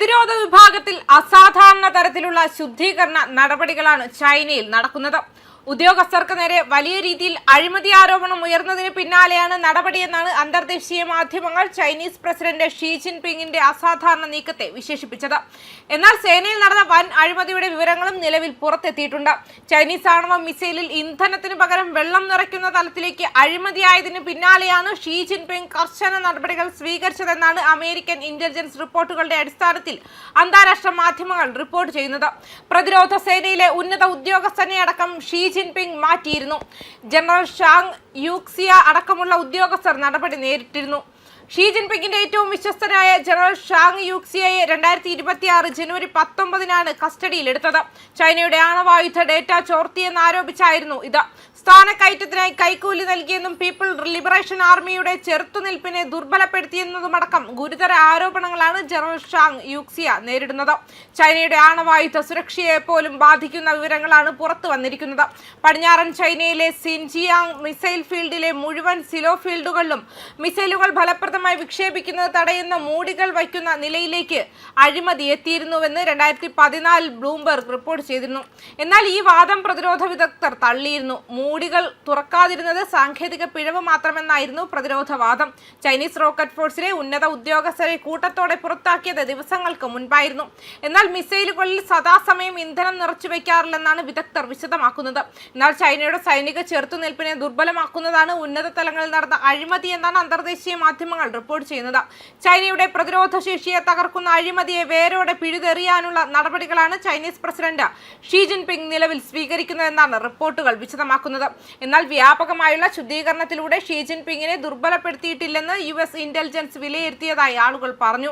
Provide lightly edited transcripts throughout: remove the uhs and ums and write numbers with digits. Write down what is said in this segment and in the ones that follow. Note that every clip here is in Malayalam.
പ്രതിരോധ വിഭാഗത്തിൽ അസാധാരണ തരത്തിലുള്ള ശുദ്ധീകരണ നടപടികളാണ് ചൈനയിൽ നടക്കുന്നത്. ഉദ്യോഗസ്ഥർക്ക് നേരെ വലിയ രീതിയിൽ അഴിമതി ആരോപണം ഉയർന്നതിന് പിന്നാലെയാണ് നടപടിയെന്നാണ് അന്തർദേശീയ മാധ്യമങ്ങൾ ചൈനീസ് പ്രസിഡന്റ് ഷീ ജിൻപിങ്ങിന്റെ അസാധാരണ നീക്കത്തെ വിശേഷിപ്പിച്ചത്. എന്നാൽ സേനയിൽ നടന്ന വൻ അഴിമതിയുടെ വിവരങ്ങളും നിലവിൽ പുറത്തെത്തിയിട്ടുണ്ട്. ചൈനീസ് ആണവ മിസൈലിൽ ഇന്ധനത്തിന് പകരം വെള്ളം നിറയ്ക്കുന്ന തലത്തിലേക്ക് അഴിമതിയായതിന് പിന്നാലെയാണ് ഷീ ജിൻപിങ് കർശന നടപടികൾ സ്വീകരിച്ചതെന്നാണ് അമേരിക്കൻ ഇന്റലിജൻസ് റിപ്പോർട്ടുകളുടെ അടിസ്ഥാനത്തിൽ അന്താരാഷ്ട്ര മാധ്യമങ്ങൾ റിപ്പോർട്ട് ചെയ്യുന്നത്. പ്രതിരോധ സേനയിലെ ഉന്നത ഉദ്യോഗസ്ഥനെ അടക്കം ഷീ ജിൻപിങ് മാറ്റിയിരുന്നു. ജനറൽ ഷാങ് യൂക്സിയ അടക്കമുള്ള ഉദ്യോഗസ്ഥർ നടപടി നേരിട്ടിരുന്നു. ഷീ ജിൻപിങ്ങിന്റെ ഏറ്റവും വിശ്വസ്തനായ ജനറൽ ഷാങ് യൂക്സിയയെ 2026 ജനുവരി 19 കസ്റ്റഡിയിലെടുത്തത്. ചൈനയുടെ ആണവായുധ ഡേറ്റ ചോർത്തിയെന്ന് ആരോപിച്ചായിരുന്നു ഇത്. സ്ഥാനക്കയറ്റത്തിനായി കൈക്കൂലി നൽകിയെന്നും പീപ്പിൾ ലിബറേഷൻ ആർമിയുടെ ചെറുത്തുനിൽപ്പിനെ ദുർബലപ്പെടുത്തിയെന്നതുമടക്കം ഗുരുതര ആരോപണങ്ങളാണ് ജനറൽ ഷാങ് യൂക്സിയ നേരിടുന്നത്. ചൈനയുടെ ആണവായുധ സുരക്ഷയെ പോലും ബാധിക്കുന്ന വിവരങ്ങളാണ് പുറത്തു വന്നിരിക്കുന്നത്. പടിഞ്ഞാറൻ ചൈനയിലെ സിൻജിയാങ് മിസൈൽ ഫീൽഡിലെ മുഴുവൻ സിലോ ഫീൽഡുകളിലും മിസൈലുകൾ ഫലപ്രദമായി വിക്ഷേപിക്കുന്നത് തടയുന്ന മൂടികൾ വയ്ക്കുന്ന നിലയിലേക്ക് അഴിമതി എത്തിയിരുന്നുവെന്ന് 2014 ബ്ലൂംബെർഗ് റിപ്പോർട്ട് ചെയ്തിരുന്നു. എന്നാൽ ഈ വാദം പ്രതിരോധ വിദഗ്ധർ തള്ളിയിരുന്നു. മൂടികൾ തുറക്കാതിരുന്നത് സാങ്കേതിക പിഴവ് മാത്രമെന്നായിരുന്നു പ്രതിരോധവാദം. ചൈനീസ് റോക്കറ്റ് ഫോഴ്സിലെ ഉന്നത ഉദ്യോഗസ്ഥരെ കൂട്ടത്തോടെ പുറത്താക്കിയത് ദിവസങ്ങൾക്ക് മുൻപായിരുന്നു. എന്നാൽ മിസൈലുകളിൽ സദാസമയം ഇന്ധനം നിറച്ചു വയ്ക്കാറില്ലെന്നാണ് വിദഗ്ധർ വിശദമാക്കുന്നത്. എന്നാൽ ചൈനയുടെ സൈനിക ചെറുത്തുനിൽപ്പിനെ ദുർബലമാക്കുന്നതാണ് ഉന്നത തലങ്ങളിൽ നടന്ന അഴിമതി എന്നാണ് അന്തർദേശീയ മാധ്യമങ്ങൾ റിപ്പോർട്ട് ചെയ്യുന്നത്. ചൈനയുടെ പ്രതിരോധ ശേഷിയെ തകർക്കുന്ന അഴിമതിയെ വേരോടെ പിഴുതെറിയാനുള്ള നടപടികളാണ് ചൈനീസ് പ്രസിഡന്റ് ഷീ ജിൻപിങ് നിലവിൽ സ്വീകരിക്കുന്നതെന്നാണ് റിപ്പോർട്ടുകൾ വിശദമാക്കുന്നത്. എന്നാൽ വ്യാപകമായുള്ള ശുദ്ധീകരണത്തിലൂടെ ഷീ ജിൻപിങ്ങിനെ ദുർബലപ്പെടുത്തിയിട്ടില്ലെന്ന് US ഇന്റലിജൻസ് വിലയിരുത്തിയതായി ആളുകൾ പറഞ്ഞു.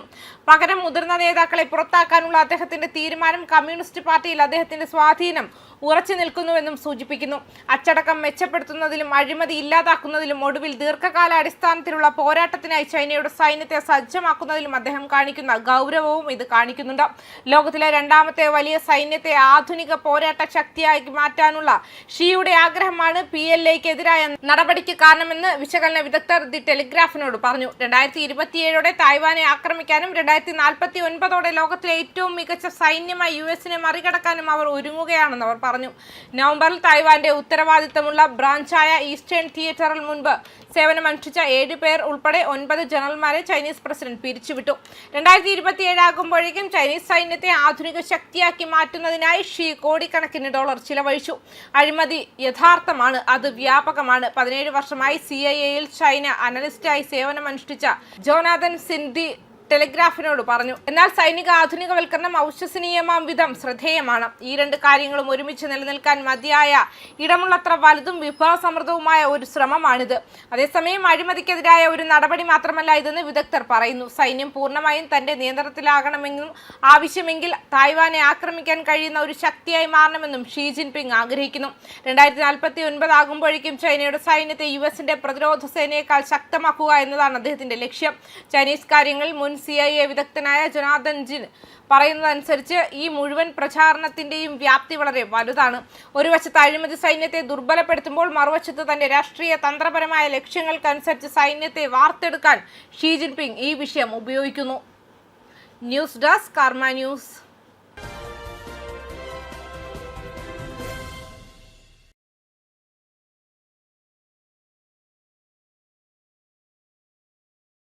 പകരം മുതിർന്ന നേതാക്കളെ പുറത്താക്കാനുള്ള അദ്ദേഹത്തിന്റെ തീരുമാനം കമ്മ്യൂണിസ്റ്റ് പാർട്ടിയിൽ അദ്ദേഹത്തിന്റെ സ്വാധീനം ഉറച്ചു നിൽക്കുന്നുവെന്നും സൂചിപ്പിക്കുന്നു. അച്ചടക്കം മെച്ചപ്പെടുത്തുന്നതിലും അഴിമതി ഇല്ലാതാക്കുന്നതിലും ഒടുവിൽ ദീർഘകാല അടിസ്ഥാനത്തിലുള്ള പോരാട്ടത്തിനായി ചൈനയുടെ സൈന്യത്തെ സജ്ജമാക്കുന്നതിലും അദ്ദേഹം കാണിക്കുന്ന ഗൗരവവും ഇത് കാണിക്കുന്നുണ്ട്. ലോകത്തിലെ രണ്ടാമത്തെ വലിയ സൈന്യത്തെ ആധുനിക പോരാട്ട ശക്തിയാക്കി മാറ്റാനുള്ള ഷീയുടെ ആഗ്രഹമാണ് PLAക്കെതിരായ നടപടിക്ക് കാരണമെന്ന് വിശകലന വിദഗ്ധർ ദി ടെലിഗ്രാഫിനോട് പറഞ്ഞു. 2027 തായ്വാനെ ആക്രമിക്കാനും 2049 ലോകത്തിലെ ഏറ്റവും മികച്ച സൈന്യമായി US മറികടക്കാനും അവർ ഒരുങ്ങുകയാണെന്ന് അവർ പറഞ്ഞു. നവംബറിൽ തായ്വാന്റെ ഉത്തരവാദിത്തമുള്ള ബ്രാഞ്ചായ ഈസ്റ്റേൺ തിയേറ്ററിൽ മുൻപ് സേവനമനുഷ്ഠിച്ച 7 പേർ ഉൾപ്പെടെ 9 ജനറൽമാരെ ചൈനീസ് പ്രസിഡന്റ് പിരിച്ചുവിട്ടു. 2027 ആകുമ്പോഴേക്കും ചൈനീസ് സൈന്യത്തെ ആധുനിക ശക്തിയാക്കി മാറ്റുന്നതിനായി ഷീ കോടിക്കണക്കിന് ഡോളർ ചിലവഴിച്ചു. അഴിമതി യഥാർത്ഥമാണ്, അത് വ്യാപകമാണ്. 17 വർഷമായി CIA-യിൽ ചൈന അനലിസ്റ്റായി സേവനമനുഷ്ഠിച്ച ജോനാഥൻ സിൻഡി ടെലിഗ്രാഫിനോട് പറഞ്ഞു. എന്നാൽ സൈനിക ആധുനികവൽക്കരണം അവിശ്വസനീയമാം വിധം ശ്രദ്ധേയമാണ്. ഈ രണ്ട് കാര്യങ്ങളും ഒരുമിച്ച് നിലനിൽക്കാൻ മതിയായ ഇടമുള്ളത്ര വലുതും വിഭവസമൃദ്ധവുമായ ഒരു ശ്രമമാണിത്. അതേസമയം അഴിമതിക്കെതിരായ ഒരു നടപടി മാത്രമല്ല ഇതെന്ന് വിദഗ്ധർ പറയുന്നു. സൈന്യം പൂർണ്ണമായും തന്റെ നിയന്ത്രണത്തിലാകണമെന്നും ആവശ്യമെങ്കിൽ തായ്വാനെ ആക്രമിക്കാൻ കഴിയുന്ന ഒരു ശക്തിയായി മാറണമെന്നും ഷീ ജിൻപിങ് ആഗ്രഹിക്കുന്നു. 2049 ആകുമ്പോഴേക്കും ചൈനയുടെ സൈന്യത്തെ USന്റെ പ്രതിരോധ സേനയേക്കാൾ ശക്തമാക്കുക എന്നതാണ് അദ്ദേഹത്തിന്റെ ലക്ഷ്യം. ചൈനീസ് കാര്യങ്ങളിൽ മുൻ CIA വിദഗ്ധനായ ജോനാഥൻ ജിൻ പറയുന്നതനുസരിച്ച് ഈ മുഴുവൻ പ്രചാരണത്തിന്റെയും വ്യാപ്തി വളരെ വലുതാണ്. ഒരു വശത്ത് അഴിമതി സൈന്യത്തെ ദുർബലപ്പെടുത്തുമ്പോൾ മറുവശത്ത് തന്റെ രാഷ്ട്രീയ തന്ത്രപരമായ ലക്ഷ്യങ്ങൾക്കനുസരിച്ച് സൈന്യത്തെ വാർത്തെടുക്കാൻ ഷീ ജിൻപിങ് ഈ വിഷയം ഉപയോഗിക്കുന്നു. ന്യൂസ് ഡെസ്ക് കർമ്മ ന്യൂസ്.